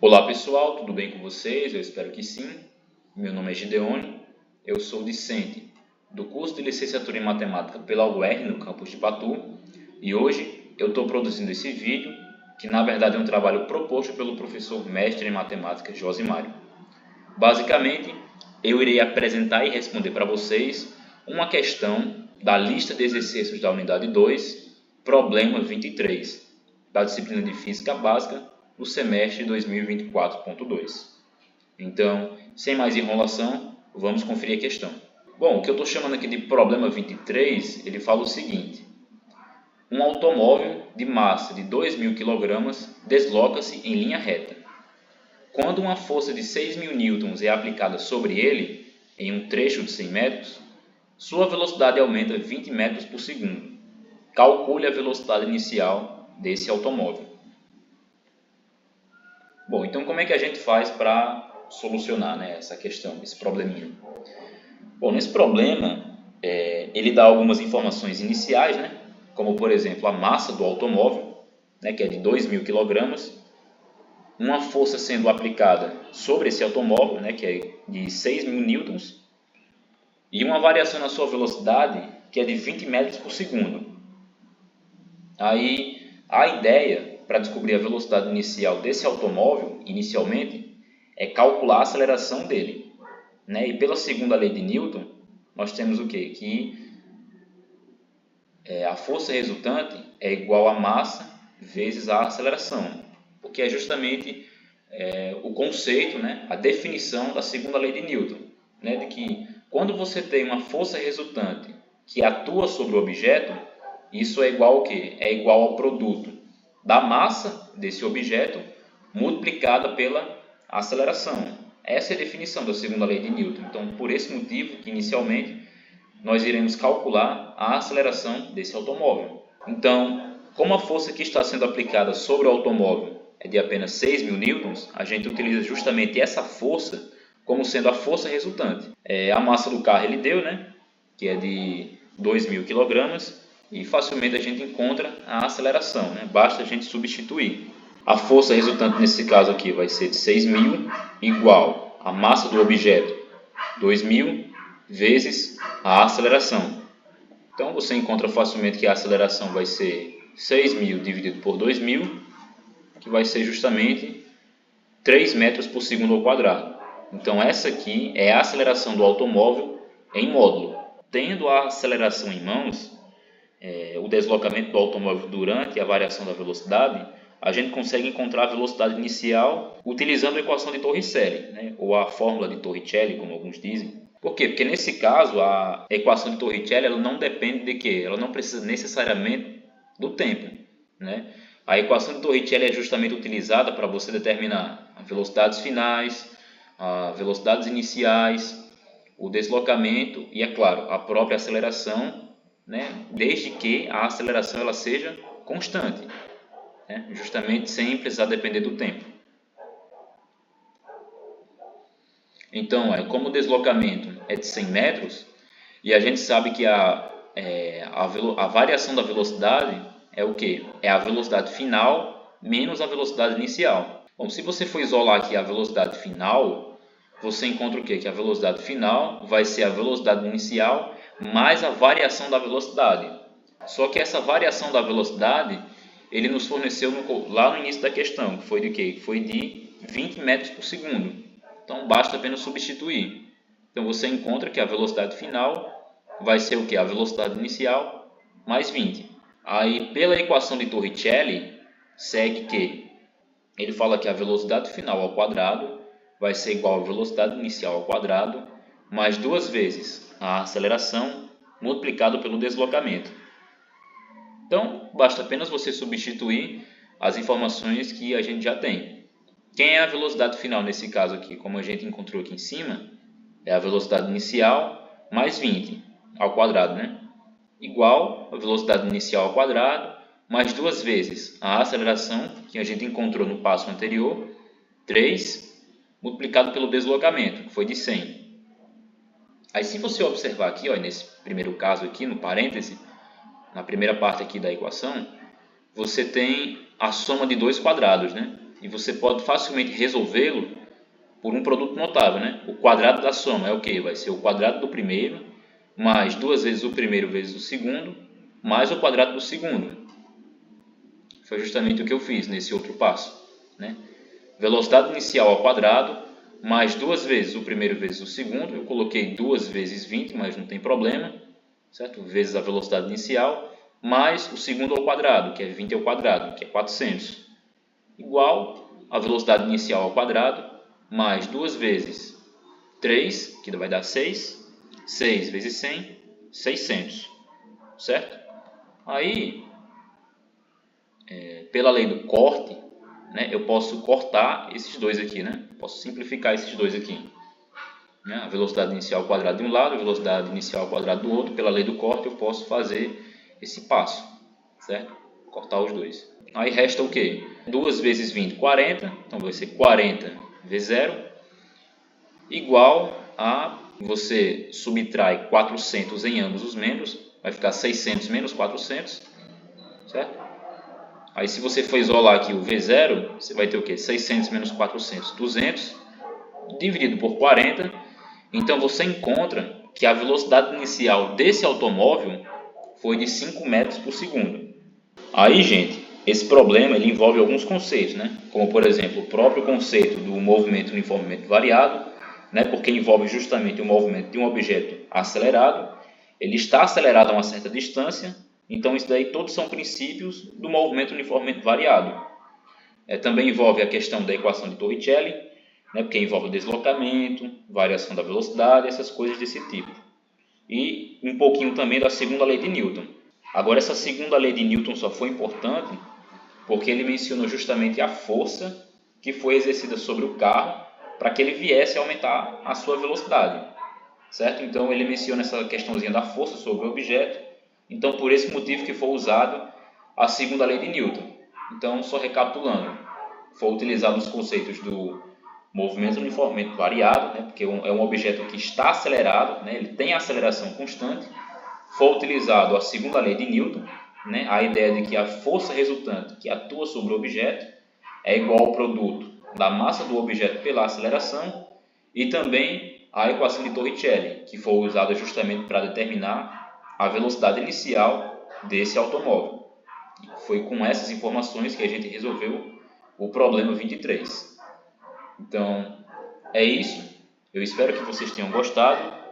Olá pessoal, tudo bem com vocês? Eu espero que sim. Meu nome é Gideone, eu sou discente do curso de licenciatura em matemática pela UERN no campus de Patu e hoje eu estou produzindo esse vídeo que na verdade é um trabalho proposto pelo professor mestre em matemática Josimário. Basicamente, eu irei apresentar e responder para vocês uma questão da lista de exercícios da unidade 2, problema 23, da disciplina de Física Básica do semestre 2024.2. Então, sem mais enrolação, vamos conferir a questão. Bom, o que eu estou chamando aqui de problema 23, ele fala o seguinte: um automóvel de massa de 2.000 kg desloca-se em linha reta. Quando uma força de 6.000 newtons é aplicada sobre ele, em um trecho de 100 metros, sua velocidade aumenta 20 metros por segundo. Calcule a velocidade inicial desse automóvel. Bom, então como é que a gente faz para solucionar, essa questão, esse probleminha? Bom, nesse problema, ele dá algumas informações iniciais, como por exemplo a massa do automóvel, que é de 2.000 kg, uma força sendo aplicada sobre esse automóvel, que é de 6.000 newtons, e uma variação na sua velocidade, que é de 20 metros por segundo. Aí, a ideia para descobrir a velocidade inicial desse automóvel, inicialmente, é calcular a aceleração dele. E pela segunda lei de Newton, nós temos o quê? Que a força resultante é igual a massa vezes a aceleração, porque é justamente o conceito, a definição da segunda lei de Newton, de que quando você tem uma força resultante que atua sobre o objeto, isso é igual ao quê? É igual ao produto da massa desse objeto multiplicada pela aceleração. Essa é a definição da segunda lei de Newton. Então, por esse motivo que inicialmente nós iremos calcular a aceleração desse automóvel. Então, como a força que está sendo aplicada sobre o automóvel é de apenas 6.000 newtons, a gente utiliza justamente essa força como sendo a força resultante. A massa do carro ele deu, que é de 2.000 kg, e facilmente a gente encontra a aceleração, basta a gente substituir. A força resultante nesse caso aqui vai ser de 6.000 igual a massa do objeto 2.000 vezes a aceleração. Então você encontra facilmente que a aceleração vai ser 6.000 dividido por 2.000, que vai ser justamente 3 metros por segundo ao quadrado. Então essa aqui é a aceleração do automóvel em módulo. Tendo a aceleração em mãos, o deslocamento do automóvel durante a variação da velocidade, a gente consegue encontrar a velocidade inicial utilizando a equação de Torricelli, ou a fórmula de Torricelli, como alguns dizem. Por quê? Porque nesse caso a equação de Torricelli ela não depende de quê? Ela não precisa necessariamente do tempo. A equação de Torricelli é justamente utilizada para você determinar as velocidades finais, as velocidades iniciais, o deslocamento e, é claro, a própria aceleração, desde que a aceleração ela seja constante, justamente sem precisar depender do tempo. Então, como o deslocamento é de 100 metros, e a gente sabe que a variação da velocidade é o quê? É a velocidade final menos a velocidade inicial. Bom, se você for isolar aqui a velocidade final, você encontra o quê? Que a velocidade final vai ser a velocidade inicial mais a variação da velocidade. Só que essa variação da velocidade, ele nos forneceu lá no início da questão, que foi de quê? Foi de 20 metros por segundo. Então, basta apenas substituir. Então, você encontra que a velocidade final vai ser o quê? A velocidade inicial mais 20. Aí, pela equação de Torricelli, segue que ele fala que a velocidade final ao quadrado vai ser igual à velocidade inicial ao quadrado mais 2 vezes a aceleração multiplicado pelo deslocamento. Então, basta apenas você substituir as informações que a gente já tem. Quem é a velocidade final nesse caso aqui? Como a gente encontrou aqui em cima, é a velocidade inicial mais 20 ao quadrado, igual a velocidade inicial ao quadrado mais 2 vezes a aceleração que a gente encontrou no passo anterior, 3 multiplicado pelo deslocamento, que foi de 100. Aí se você observar aqui, nesse primeiro caso aqui, no parêntese, na primeira parte aqui da equação, você tem a soma de dois quadrados, e você pode facilmente resolvê-lo por um produto notável, né? O quadrado da soma é o que? Vai ser o quadrado do primeiro mais 2 vezes o primeiro vezes o segundo mais o quadrado do segundo. Foi justamente o que eu fiz nesse outro passo, né? Velocidade inicial ao quadrado mais 2 vezes o primeiro vezes o segundo. Eu coloquei 2 vezes 20, mas não tem problema, certo? Vezes a velocidade inicial mais o segundo ao quadrado, que é 20 ao quadrado, que é 400, igual a velocidade inicial ao quadrado mais 2 vezes 3, que vai dar 6, 6 vezes 100, 600, certo? Aí, pela lei do corte, né, eu posso cortar esses dois aqui, né? Posso simplificar esses dois aqui, né? A velocidade inicial ao quadrado de um lado, a velocidade inicial ao quadrado do outro. Pela lei do corte, eu posso fazer esse passo, certo? Cortar os dois. Aí resta o que? 2 vezes 20, 40. Então vai ser 40 vezes 0, igual a, você subtrai 400 em ambos os membros, vai ficar 600 menos 400, certo? Aí se você for isolar aqui o V0, você vai ter o que? 600 menos 400, 200, dividido por 40. Então você encontra que a velocidade inicial desse automóvel foi de 5 metros por segundo. Aí, gente, esse problema ele envolve alguns conceitos, né? Como, por exemplo, o próprio conceito do movimento uniformemente variado, né? Porque envolve justamente o movimento de um objeto acelerado. Ele está acelerado a uma certa distância, então isso daí todos são princípios do movimento uniformemente variado. Também envolve a questão da equação de Torricelli, né? Porque envolve o deslocamento, variação da velocidade, essas coisas desse tipo. E um pouquinho também da segunda lei de Newton. Agora, essa segunda lei de Newton só foi importante porque ele mencionou justamente a força que foi exercida sobre o carro para que ele viesse a aumentar a sua velocidade, certo? Então ele menciona essa questãozinha da força sobre o objeto. Então por esse motivo que foi usado a segunda lei de Newton. Então, só recapitulando, foi utilizado os conceitos do movimento uniformemente variado, né? Porque é um objeto que está acelerado, né? Ele tem aceleração constante. Foi utilizado a segunda lei de Newton, né? A ideia de que a força resultante que atua sobre o objeto é igual ao produto da massa do objeto pela aceleração, e também a equação de Torricelli, que foi usada justamente para determinar a velocidade inicial desse automóvel. Foi com essas informações que a gente resolveu o problema 23. Então, é isso. Eu espero que vocês tenham gostado.